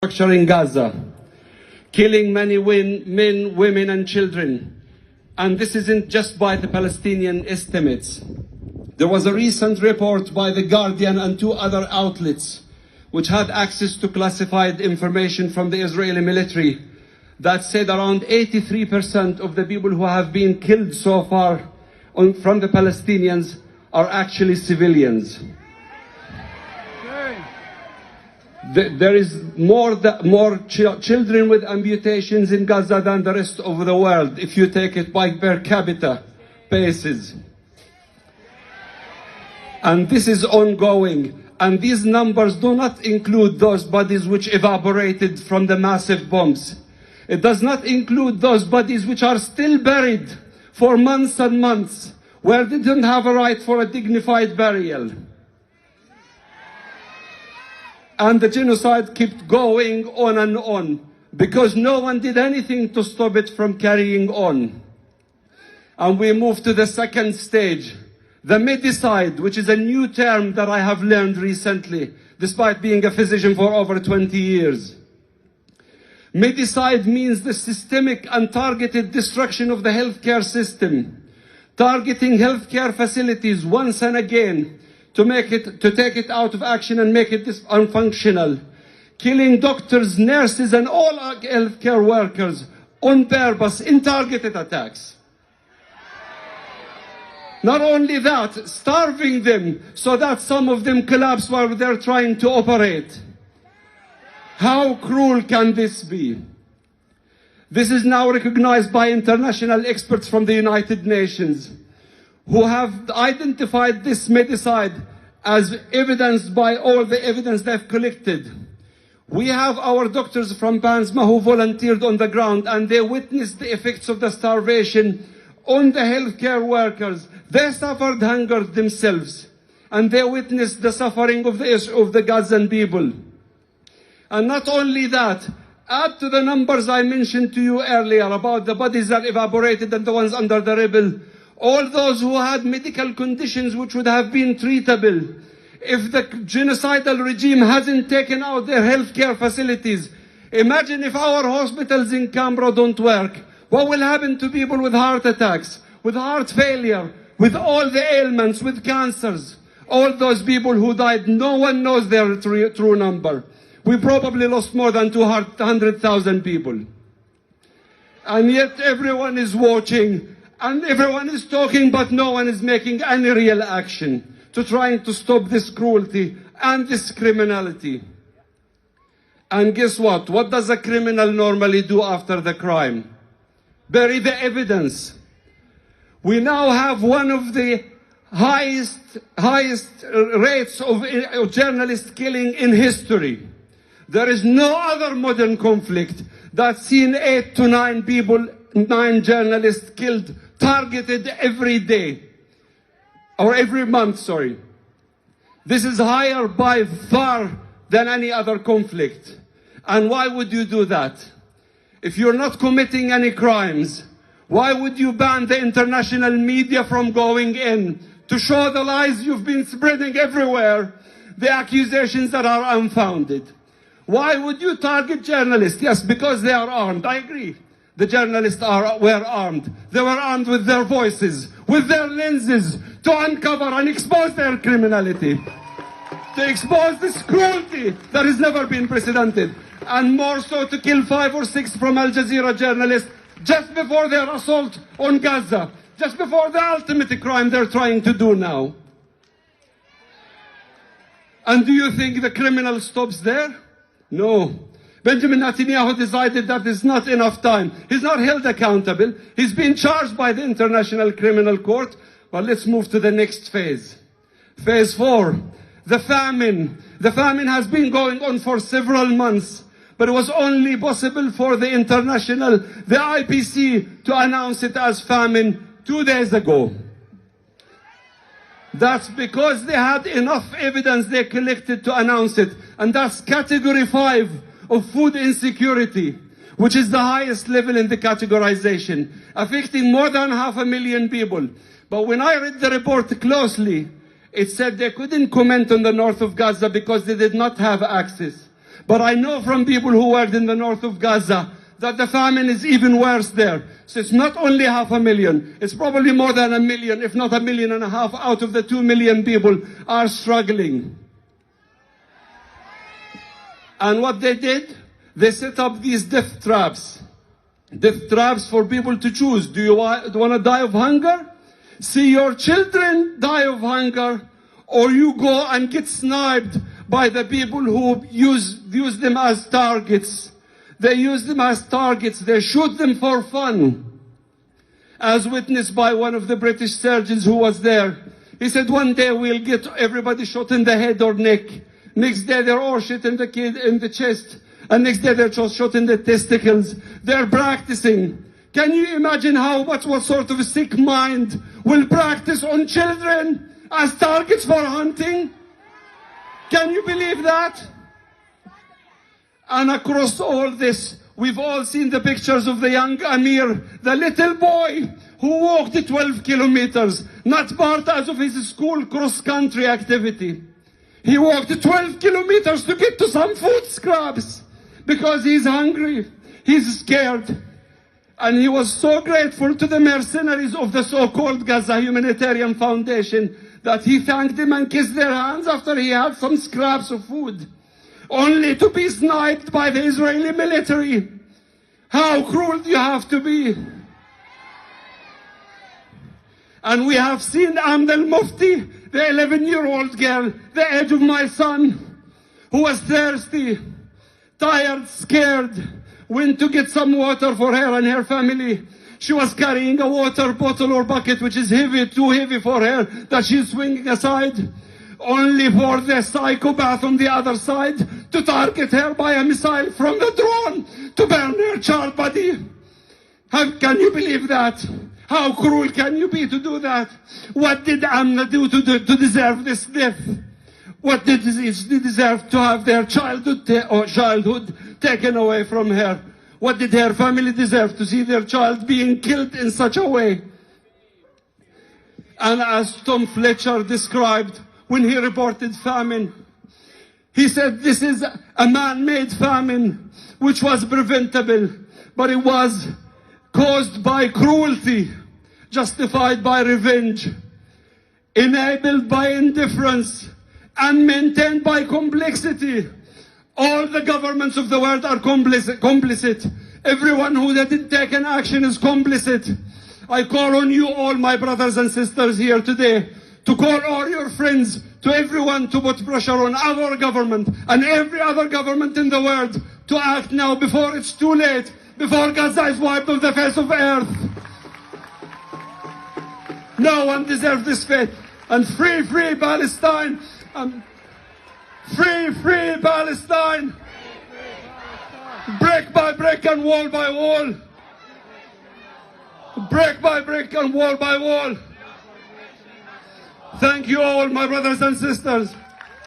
structure in Gaza, killing many men, women and children. And this isn't just by the Palestinian estimates. There was a recent report by The Guardian and two other outlets which had access to classified information from the Israeli military that said around 83% of the people who have been killed so far from the Palestinians are actually civilians. There is more children with amputations in Gaza than the rest of the world, if you take it by per capita basis. And this is ongoing. And these numbers do not include those bodies which evaporated from the massive bombs. It does not include those bodies which are still buried for months and months, where they didn't have a right for a dignified burial. And the genocide kept going on and on because no one did anything to stop it from carrying on. And we move to the second stage, the medicide, which is a new term that I have learned recently, despite being a physician for over 20 years. Medicide means the systemic and targeted destruction of the healthcare system, targeting healthcare facilities once and again, to take it out of action and make it unfunctional, killing doctors, nurses, and all healthcare workers on purpose in targeted attacks. Not only that, starving them so that some of them collapse while they're trying to operate. How cruel can this be? This is now recognized by international experts from the United Nations, who have identified this medicide as evidenced by all the evidence they've collected. We have our doctors from Bansma who volunteered on the ground, and they witnessed the effects of the starvation on the healthcare workers. They suffered hunger themselves, and they witnessed the suffering of the Gazan people. And not only that, add to the numbers I mentioned to you earlier about the bodies that evaporated and the ones under the rubble, all those who had medical conditions which would have been treatable if the genocidal regime hasn't taken out their healthcare facilities. Imagine if our hospitals in Canberra don't work. What will happen to people with heart attacks, with heart failure, with all the ailments, with cancers? All those people who died, no one knows their true number. We probably lost more than 200,000 people. And yet everyone is watching. And everyone is talking, but no one is making any real action to trying to stop this cruelty and this criminality. And guess what? What does a criminal normally do after the crime? Bury the evidence. We now have one of the highest rates of journalist killing in history. There is no other modern conflict that's seen 8 to 9 journalists killed, targeted every day, or every month, sorry. This is higher by far than any other conflict. And why would you do that? If you're not committing any crimes, why would you ban the international media from going in to show the lies you've been spreading everywhere, the accusations that are unfounded? Why would you target journalists? Yes, because they are armed. I agree. The journalists were armed. They were armed with their voices, with their lenses, to uncover and expose their criminality, to expose this cruelty that has never been precedented, and more so to kill 5 or 6 from Al Jazeera journalists just before their assault on Gaza, just before the ultimate crime they're trying to do now. And do you think the criminal stops there? No. Benjamin Netanyahu decided that is not enough time. He's not held accountable. He's been charged by the International Criminal Court. But let's move to the next phase. Phase 4, the famine. The famine has been going on for several months, but it was only possible for the IPC to announce it as famine 2 days ago. That's because they had enough evidence they collected to announce it. And that's category 5 of food insecurity, which is the highest level in the categorization, affecting more than 500,000 people. But when I read the report closely, it said they couldn't comment on the north of Gaza because they did not have access. But I know from people who worked in the north of Gaza that the famine is even worse there. So it's not only 500,000, it's probably more than 1 million, if not 1.5 million out of the 2 million people are struggling. And what they did, they set up these death traps. Death traps for people to choose. Do you want to die of hunger? See your children die of hunger, or you go and get sniped by the people who use them as targets. They use them as targets. They shoot them for fun. As witnessed by one of the British surgeons who was there. He said, one day we'll get everybody shot in the head or neck. Next day they're all shot in the chest. And next day they're shot in the testicles. They're practicing. Can you imagine what sort of a sick mind will practice on children as targets for hunting? Can you believe that? And across all this, we've all seen the pictures of the young Amir, the little boy who walked 12 kilometers, not part of his school cross-country activity. He walked 12 kilometers to get to some food scraps because he's hungry, he's scared. And he was so grateful to the mercenaries of the so-called Gaza Humanitarian Foundation that he thanked them and kissed their hands after he had some scraps of food, only to be sniped by the Israeli military. How cruel do you have to be? And we have seen Amn al-Mufti, the 11-year-old girl, the age of my son, who was thirsty, tired, scared, went to get some water for her and her family. She was carrying a water bottle or bucket which is heavy, too heavy for her, that she's swinging aside, only for the psychopath on the other side to target her by a missile from the drone to burn her child body. Can you believe that? How cruel can you be to do that? What did Amna do to deserve this death? What did they deserve to have their childhood taken away from her? What did her family deserve to see their child being killed in such a way? And as Tom Fletcher described when he reported famine, he said this is a man-made famine which was preventable, but it was caused by cruelty, justified by revenge, enabled by indifference, and maintained by complexity. All the governments of the world are complicit. Everyone who didn't take an action is complicit. I call on you all, my brothers and sisters here today, to call all your friends, to everyone to put pressure on our government and every other government in the world to act now before it's too late, before Gaza is wiped off the face of earth. No one deserves this fate. And free Palestine. Free Palestine. Brick by brick and wall by wall. Brick by brick and wall by wall. Thank you all, my brothers and sisters.